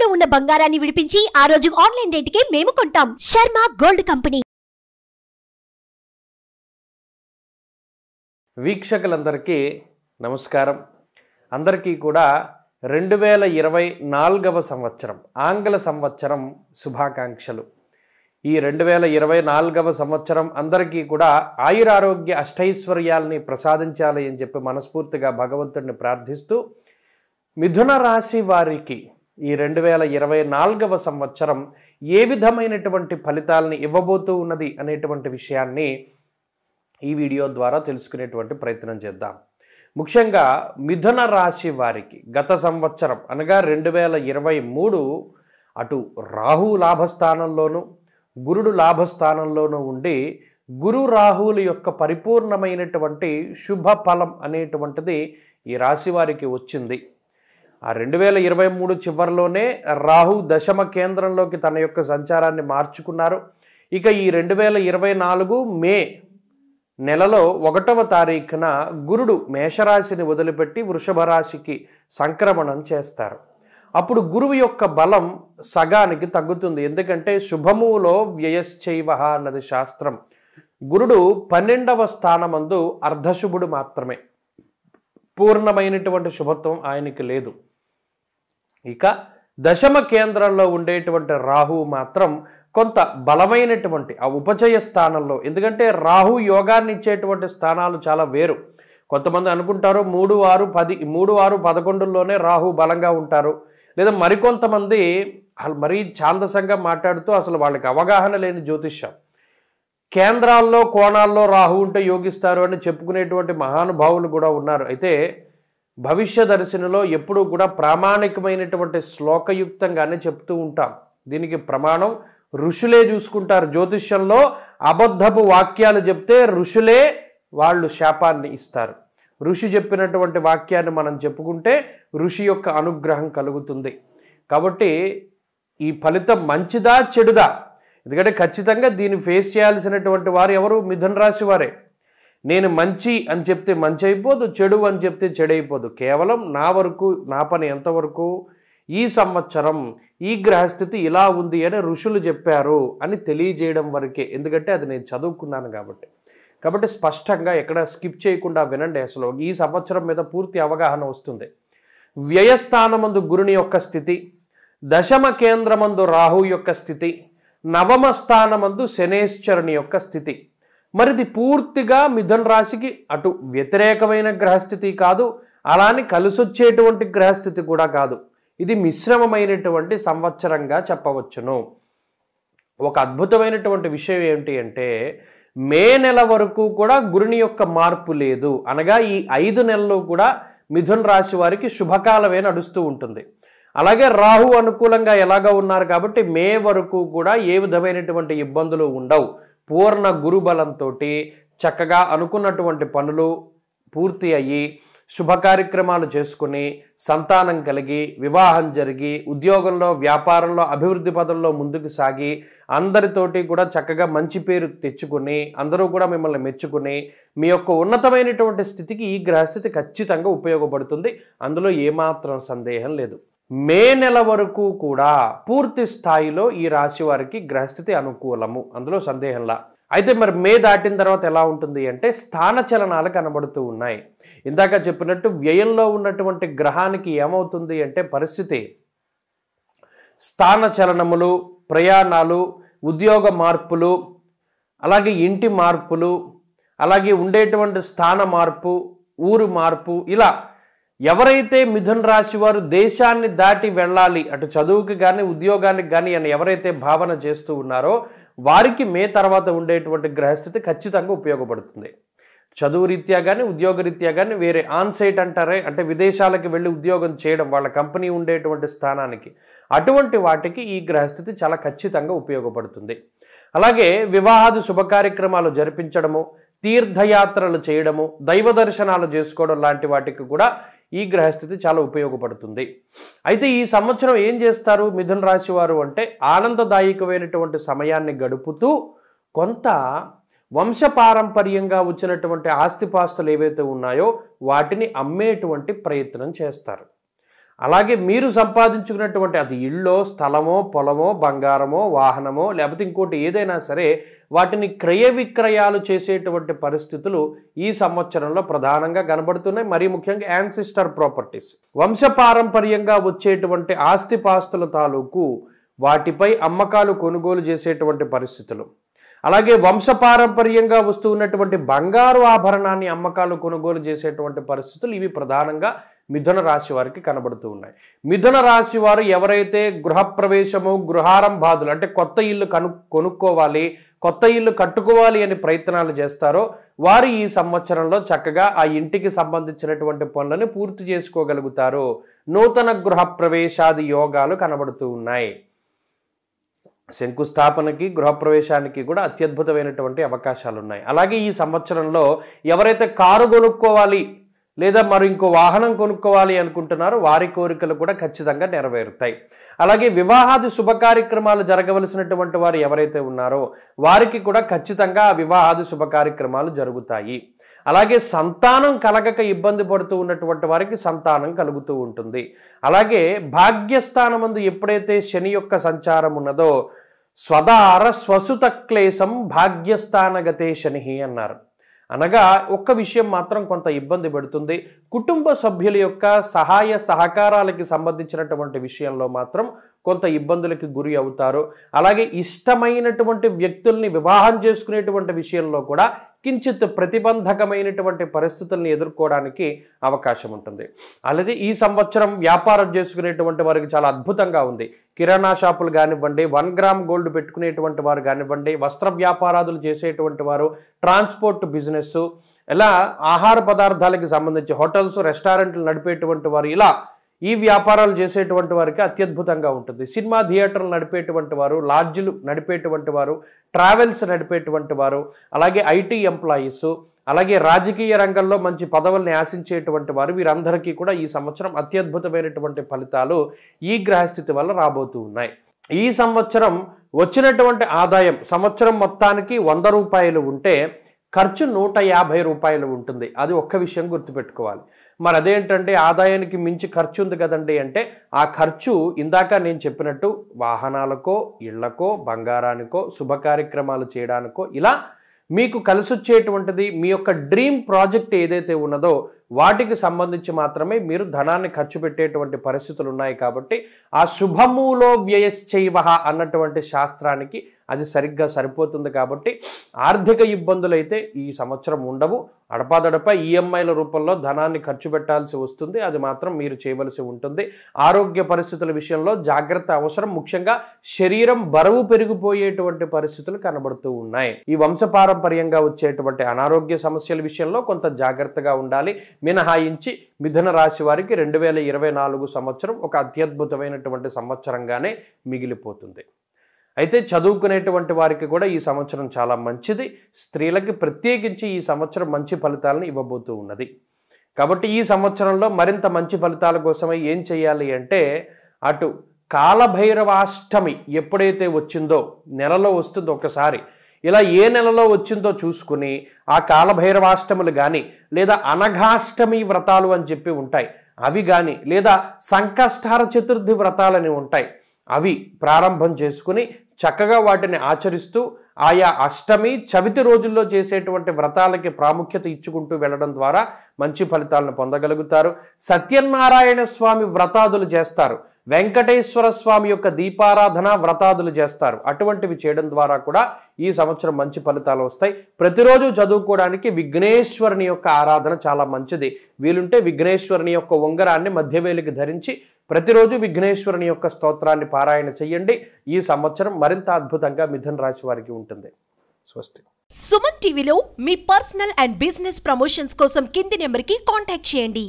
తాకట్టులో ఉన్న బంగారాన్ని విడిపించి ఆ రోజు ఆన్లైన్ రేటుకే మేము కొంటాం. Sharma gold company. వీక్షకులందరికీ నమస్కారం. అందరికీ కూడా 2024వ సంవత్సరం ఆంగ్ల సంవత్సరం శుభాకాంక్షలు. ఈ 2024వ సంవత్సరం అందరికీ కూడా ఆయురారోగ్య అష్టైశ్వర్యాలని ప్రసాదించాలి అని చెప్పి మనస్ఫూర్తిగా భగవంతుడిని ప్రార్థిస్తూ, మిథున రాశి వారికి ఈ 2024వ సంవత్సరం ఏ విధమైనటువంటి ఫలితాలని ఇవ్వబోతూ ఉన్నది అనేటువంటి విషయాన్ని ఈ వీడియో ద్వారా తెలుసుకునేటువంటి ప్రయత్నం చేద్దాం. ముఖ్యంగా మిథున రాశి వారికి గత సంవత్సరం అనగా 2023 అటు రాహు లాభస్థానంలోను గురుడు లాభస్థానంలోనూ ఉండి గురు రాహువుల యొక్క పరిపూర్ణమైనటువంటి శుభ ఫలం అనేటువంటిది ఈ రాశి వారికి వచ్చింది. ఆ 2023 చివరిలోనే రాహు దశమ కేంద్రంలోకి తన యొక్క సంచారాన్ని మార్చుకున్నారు. ఇక ఈ 2024 మే నెలలో 1వ తారీఖున గురుడు మేషరాశిని వదిలిపెట్టి వృషభ రాశికి సంక్రమణం చేస్తారు. అప్పుడు గురువు యొక్క బలం సగానికి తగ్గుతుంది. ఎందుకంటే శుభములో వ్యయశ్చైవ అన్నది శాస్త్రం. గురుడు 12వ స్థానమందు అర్ధశుభుడు మాత్రమే, పూర్ణమైనటువంటి శుభత్వం ఆయనకి లేదు. ఇక దశమ కేంద్రంలో ఉండేటువంటి రాహు మాత్రం కొంత బలమైనటువంటి ఆ ఉపచయ స్థానంలో, ఎందుకంటే రాహు యోగాన్ని ఇచ్చేటువంటి స్థానాలు చాలా వేరు. కొంతమంది అనుకుంటారు 3, 6, 10 3, 6, 11లోనే రాహు బలంగా ఉంటారు. లేదా మరికొంతమంది మరీ ఛాందసంగా మాట్లాడుతూ అసలు వాళ్ళకి అవగాహన లేని జ్యోతిష్యం, కేంద్రాల్లో కోణాల్లో రాహు ఉంటే యోగిస్తారు అని చెప్పుకునేటువంటి మహానుభావులు కూడా ఉన్నారు. అయితే భవిష్యదర్శినిలో ఎప్పుడూ కూడా ప్రామాణికమైనటువంటి శ్లోకయుక్తంగానే చెప్తూ ఉంటాం. దీనికి ప్రమాణం ఋషులే చూసుకుంటారు. జ్యోతిష్యంలో అబద్ధపు వాక్యాలు చెప్తే ఋషులే వాళ్ళు శాపాన్ని ఇస్తారు. ఋషి చెప్పినటువంటి వాక్యాన్ని మనం చెప్పుకుంటే ఋషి యొక్క అనుగ్రహం కలుగుతుంది. కాబట్టి ఈ ఫలితం మంచిదా చెడుదా, ఎందుకంటే ఖచ్చితంగా దీన్ని ఫేస్ చేయాల్సినటువంటి వారు ఎవరు? మిథున రాశి వారే. నేను మంచి అని చెప్తే మంచి అయిపోదు, చెడు అని చెప్తే చెడు అయిపోదు. కేవలం నా వరకు, నా పని ఎంతవరకు, ఈ సంవత్సరం ఈ గ్రహస్థితి ఇలా ఉంది అని ఋషులు చెప్పారు అని తెలియజేయడం వరకే. ఎందుకంటే అది నేను చదువుకున్నాను కాబట్టి స్పష్టంగా ఎక్కడ స్కిప్ చేయకుండా వినండి. అసలు ఈ సంవత్సరం మీద పూర్తి అవగాహన వస్తుంది. వ్యయస్థానమందు గురుని యొక్క స్థితి, దశమ కేంద్రమందు రాహు యొక్క స్థితి, నవమ స్థానమందు శనేశ్వరుని యొక్క స్థితి. మరిది పూర్తిగా మిథున రాశికి అటు వ్యతిరేకమైన గ్రహస్థితి కాదు, అలాని కలిసొచ్చేటువంటి గ్రహస్థితి కూడా కాదు. ఇది మిశ్రమమైనటువంటి సంవత్సరంగా చెప్పవచ్చును. ఒక అద్భుతమైనటువంటి విషయం ఏంటి అంటే, మే నెల వరకు కూడా గురుని యొక్క మార్పు లేదు. అనగా ఈ 5 నెలలు కూడా మిథున రాశి వారికి శుభకాలమే నడుస్తూ ఉంటుంది. అలాగే రాహు అనుకూలంగా ఎలాగా ఉన్నారు కాబట్టి మే వరకు కూడా ఏ విధమైనటువంటి ఇబ్బందులు ఉండవు. పూర్ణ గురుబలంతో చక్కగా అనుకున్నటువంటి పనులు పూర్తి అయ్యి శుభ కార్యక్రమాలు చేసుకుని సంతానం కలిగి వివాహం జరిగి ఉద్యోగంలో వ్యాపారంలో అభివృద్ధి పదంలో ముందుకు సాగి అందరితోటి కూడా చక్కగా మంచి పేరు తెచ్చుకుని అందరూ కూడా మిమ్మల్ని మెచ్చుకుని మీ యొక్క ఉన్నతమైనటువంటి స్థితికి ఈ గ్రహస్థితి ఖచ్చితంగా ఉపయోగపడుతుంది. అందులో ఏమాత్రం సందేహం లేదు. మే నెల వరకు కూడా పూర్తి స్థాయిలో ఈ రాశి వారికి గ్రహస్థితి అనుకూలము, అందులో సందేహంలా. అయితే మరి మే దాటిన తర్వాత ఎలా ఉంటుంది అంటే స్థాన చలనాలు కనబడుతూ ఉన్నాయి. ఇందాక చెప్పినట్టు వ్యయంలో ఉన్నటువంటి గ్రహానికి ఏమవుతుంది అంటే పరిస్థితి స్థాన చలనములు, ప్రయాణాలు, ఉద్యోగ మార్పులు, అలాగే ఇంటి మార్పులు, అలాగే ఉండేటువంటి స్థాన మార్పు, ఊరు మార్పు, ఇలా ఎవరైతే మిథున రాశి వారు దేశాన్ని దాటి వెళ్ళాలి అటు చదువుకి కానీ ఉద్యోగానికి కానీ అని ఎవరైతే భావన చేస్తూ ఉన్నారో వారికి మే తర్వాత ఉండేటువంటి గ్రహస్థితి ఖచ్చితంగా ఉపయోగపడుతుంది. చదువు రీత్యా కానీ ఉద్యోగ రీత్యా కానీ వేరే ఆన్సైట్ అంటారే, అంటే విదేశాలకు వెళ్ళి ఉద్యోగం చేయడం, వాళ్ళ కంపెనీ ఉండేటువంటి స్థానానికి, అటువంటి వాటికి ఈ గ్రహస్థితి చాలా ఖచ్చితంగా ఉపయోగపడుతుంది. అలాగే వివాహాది శుభ కార్యక్రమాలు జరిపించడము, తీర్థయాత్రలు చేయడము, దైవ దర్శనాలు చేసుకోవడం లాంటి వాటికి కూడా ఈ గ్రహస్థితి చాలా ఉపయోగపడుతుంది. అయితే ఈ సంవత్సరం ఏం చేస్తారు మిథున రాశి వారు అంటే, ఆనందదాయకమైనటువంటి సమయాన్ని గడుపుతూ కొంత వంశపారంపర్యంగా వచ్చినటువంటి ఆస్తిపాస్తులు ఏవైతే ఉన్నాయో వాటిని అమ్మేటువంటి ప్రయత్నం చేస్తారు. అలాగే మీరు సంపాదించుకున్నటువంటి అది ఇళ్ళో, స్థలమో, పొలమో, బంగారమో, వాహనమో, లేకపోతే ఇంకోటి ఏదైనా సరే వాటిని క్రయ విక్రయాలు చేసేటువంటి పరిస్థితులు ఈ సంవత్సరంలో ప్రధానంగా కనబడుతున్నాయి. మరీ ముఖ్యంగా యాన్సిస్టర్ ప్రాపర్టీస్, వంశపారంపర్యంగా వచ్చేటువంటి ఆస్తిపాస్తుల తాలూకు వాటిపై అమ్మకాలు కొనుగోలు చేసేటువంటి పరిస్థితులు, అలాగే వంశపారంపర్యంగా వస్తూ ఉన్నటువంటి బంగారు ఆభరణాన్ని అమ్మకాలు కొనుగోలు చేసేటువంటి పరిస్థితులు ఇవి ప్రధానంగా మిథున రాశి వారికి కనబడుతూ ఉన్నాయి. మిథున రాశి వారు ఎవరైతే గృహప్రవేశము, గృహారంభాదులు అంటే కొత్త ఇల్లు కొనుక్కోవాలి, కొత్త ఇల్లు కట్టుకోవాలి అని ప్రయత్నాలు చేస్తారో వారు ఈ సంవత్సరంలో చక్కగా ఆ ఇంటికి సంబంధించినటువంటి పనులను పూర్తి చేసుకోగలుగుతారు. నూతన గృహప్రవేశాది యోగాలు కనబడుతూ ఉన్నాయి. శంకుస్థాపనకి, గృహప్రవేశానికి కూడా అత్యద్భుతమైనటువంటి అవకాశాలు ఉన్నాయి. అలాగే ఈ సంవత్సరంలో ఎవరైతే కారు కొనుక్కోవాలి లేదా మరి ఇంకో వాహనం కొనుక్కోవాలి అనుకుంటున్నారో వారి కోరికలు కూడా ఖచ్చితంగా నెరవేరుతాయి. అలాగే వివాహాది శుభ కార్యక్రమాలు జరగవలసినటువంటి వారు ఎవరైతే ఉన్నారో వారికి కూడా ఖచ్చితంగా వివాహాది శుభ కార్యక్రమాలు జరుగుతాయి. అలాగే సంతానం కలగక ఇబ్బంది పడుతూ ఉన్నటువంటి వారికి సంతానం కలుగుతూ ఉంటుంది. అలాగే భాగ్యస్థానమందు ఎప్పుడైతే శని యొక్క సంచారం ఉన్నదో స్వదార స్వసుత క్లేశం భాగ్యస్థానగతే శని అన్నారు. అనగా ఒక్క విషయం మాత్రం కొంత ఇబ్బంది పెడుతుంది. కుటుంబ సభ్యుల యొక్క సహాయ సహకారాలకి సంబంధించినటువంటి విషయంలో మాత్రం కొంత ఇబ్బందులకి గురి అవుతారు. అలాగే ఇష్టమైనటువంటి వ్యక్తుల్ని వివాహం చేసుకునేటువంటి విషయంలో కూడా కించిత్ ప్రతిబంధకమైనటువంటి పరిస్థితుల్ని ఎదుర్కోవడానికి అవకాశం ఉంటుంది. అలాగే ఈ సంవత్సరం వ్యాపారం చేసుకునేటువంటి వారికి చాలా అద్భుతంగా ఉంది. కిరాణా షాపులు కానివ్వండి, 1 గ్రామ్ గోల్డ్ పెట్టుకునేటువంటి వారు కానివ్వండి, వస్త్ర వ్యాపారాలు చేసేటువంటి వారు, ట్రాన్స్పోర్ట్ బిజినెస్, ఇలా ఆహార పదార్థాలకి సంబంధించి హోటల్స్, రెస్టారెంట్లు నడిపేటువంటి వారు, ఇలా ఈ వ్యాపారాలు చేసేటువంటి వారికి అత్యద్భుతంగా ఉంటుంది. సినిమా థియేటర్లు నడిపేటువంటి వారు, లాడ్జ్లు నడిపేటువంటి వారు, ట్రావెల్స్ నడిపేటువంటి వారు, అలాగే ఐటీ ఎంప్లాయీస్, అలాగే రాజకీయ రంగంలో మంచి పదవుల్ని ఆశించేటువంటి వారు, వీరందరికీ కూడా ఈ సంవత్సరం అత్యద్భుతమైనటువంటి ఫలితాలు ఈ గ్రహస్థితి వల్ల రాబోతూ ఉన్నాయి. ఈ సంవత్సరం వచ్చినటువంటి ఆదాయం సంవత్సరం మొత్తానికి 100 రూపాయలు ఉంటే ఖర్చు 150 రూపాయలు ఉంటుంది. అది ఒక్క విషయం గుర్తుపెట్టుకోవాలి. మరి అదేంటంటే ఆదాయానికి మించి ఖర్చు ఉంది కదండి అంటే ఆ ఖర్చు ఇందాక నేను చెప్పినట్టు వాహనాలకో, ఇళ్లకో, బంగారానికో, శుభ కార్యక్రమాలు చేయడానికో, ఇలా మీకు కలిసొచ్చేటువంటిది మీ యొక్క డ్రీమ్ ప్రాజెక్ట్ ఏదైతే ఉన్నదో వాటికి సంబంధించి మాత్రమే మీరు ధనాన్ని ఖర్చు పెట్టేటువంటి పరిస్థితులు ఉన్నాయి. కాబట్టి ఆ శుభములో వ్యయశ్చైవ అన్నటువంటి శాస్త్రానికి అది సరిగ్గా సరిపోతుంది. కాబట్టి ఆర్థిక ఇబ్బందులు అయితే ఈ సంవత్సరం ఉండవు. అడపాదడప ఈఎంఐల రూపంలో ధనాన్ని ఖర్చు పెట్టాల్సి వస్తుంది. అది మాత్రం మీరు చేయవలసి ఉంటుంది. ఆరోగ్య పరిస్థితుల విషయంలో జాగ్రత్త అవసరం. ముఖ్యంగా శరీరం బరువు పెరిగిపోయేటువంటి పరిస్థితులు కనబడుతూ ఉన్నాయి. ఈ వంశపారంపర్యంగా వచ్చేటువంటి అనారోగ్య సమస్యల విషయంలో కొంత జాగ్రత్తగా ఉండాలి. మినహాయించి మిథున రాశి వారికి 2024 సంవత్సరం ఒక అత్యద్భుతమైనటువంటి సంవత్సరంగానే మిగిలిపోతుంది. అయితే చదువుకునేటువంటి వారికి కూడా ఈ సంవత్సరం చాలా మంచిది. స్త్రీలకి ప్రత్యేకించి ఈ సంవత్సరం మంచి ఫలితాలను ఇవ్వబోతూ ఉన్నది. కాబట్టి ఈ సంవత్సరంలో మరింత మంచి ఫలితాల కోసమై ఏం చేయాలి అంటే అటు కాలభైరవాష్టమి ఎప్పుడైతే వచ్చిందో, నెలలో వస్తుందో ఒకసారి, ఇలా ఏ నెలలో వచ్చిందో చూసుకుని ఆ కాలభైరవాష్టములు కానీ లేదా అనఘాష్టమి వ్రతాలు అని చెప్పి ఉంటాయి అవి కానీ, లేదా సంకష్టహార చతుర్థి వ్రతాలని ఉంటాయి అవి ప్రారంభం చేసుకుని చక్కగా వాటిని ఆచరిస్తూ ఆయా అష్టమి, చవితి రోజుల్లో చేసేటువంటి వ్రతాలకి ప్రాముఖ్యత ఇచ్చుకుంటూ వెళ్ళడం ద్వారా మంచి ఫలితాలను పొందగలుగుతారు. సత్యనారాయణ స్వామి వ్రతాదులు చేస్తారు, వెంకటేశ్వర స్వామి యొక్క దీపారాధన వ్రతాదులు చేస్తారు. అటువంటివి చేయడం ద్వారా కూడా ఈ సంవత్సరం మంచి ఫలితాలు వస్తాయి. ప్రతిరోజు చదువుకోవడానికి విఘ్నేశ్వరుని యొక్క ఆరాధన చాలా మంచిది. వీలుంటే విఘ్నేశ్వరుని యొక్క ఉంగరాన్ని మధ్యవేలికి ధరించి ప్రతిరోజు విఘ్నేశ్వరుని యొక్క స్తోత్రాన్ని పారాయణ చెయ్యండి. ఈ సంవత్సరం మరింత అద్భుతంగా మిథున రాశి వారికి ఉంటుంది. స్వస్తి. సుమన్ టీవీలో మీ పర్సనల్ అండ్ బిజినెస్ ప్రమోషన్స్ కోసం కింది నెంబర్కి కాంటాక్ట్ చేయండి.